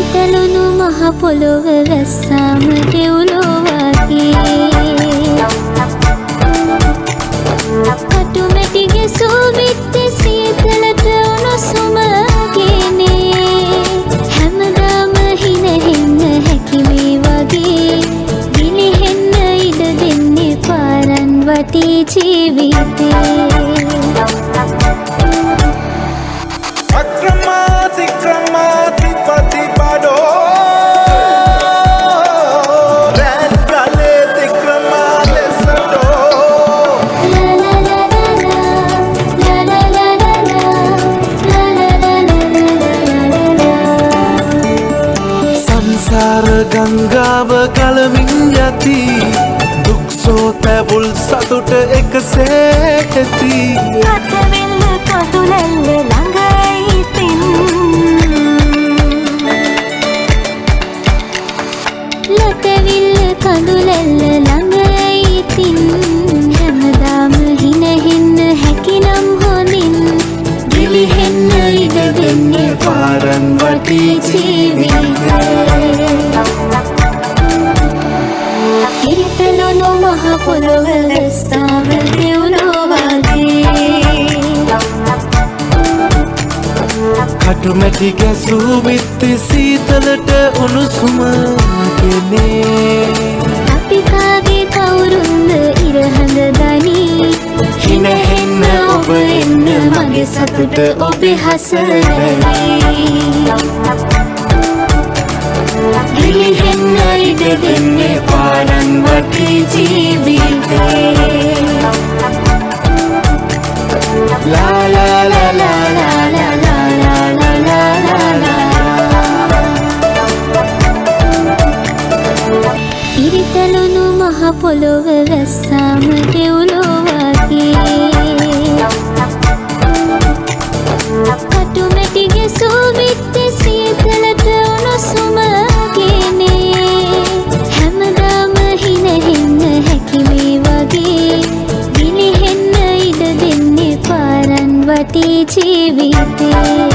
හිතලුණු මහ පොළොව වැස්සාම දෙව්ලොව වගේ කටුමැටි ගැසූ බිත්තේ සීතලට උණුසුම ගේනේ හැමදාම හිනෙන්න හැකි මේ වගේ ගිලිහෙන්න ඉඩ දෙන්නේ පාරන් වටේ ජීවිතේ ගංගාව කලමින් යති දුක් සෝතැවුල් සතුට එකසේ ඇති ලතවිල්ල කඳුලැල්ල ළඟයි තින් ලතවිල්ල කඳුලැල්ල ළඟයි තින් හැමදාම හිනෙන්න හැකිනම් හොඳින් ගිලිහෙන්න ඉඩ දෙන්නේ පාරන් වටේ ජීවිතේ හිතලුණු මහ පොළොව වැස්සාම දෙව්ලොව වගේ කටුමැටි ගැසූ බිත්තේ සීතලට උණුසුම ගෙනේ අපි කාගේ කවුරුන්ද ඉරහඳ දනී හිනෙන්න ඔබ එන්න මගේ සතුට ඔබේ හසරේ ගිලිහෙන්න ඉඩ දෙන්නේ පාරන් වටේ ජීවිතේ ලා ලා ලා ලා ලා ලා ලා ලා ලා ඉරිතලුණු මහ පොළොව වැස්සාම දෙව්ලොව වගේ කටුමැටි ගැසූ බිත්තේ සීතලට උණුසුම හැමදාම හිනෙන්න හැකි මේ වගේ ගිලිහෙන්න ඉඩ දෙන්නේ පාරන් වටේ ජීවිතේ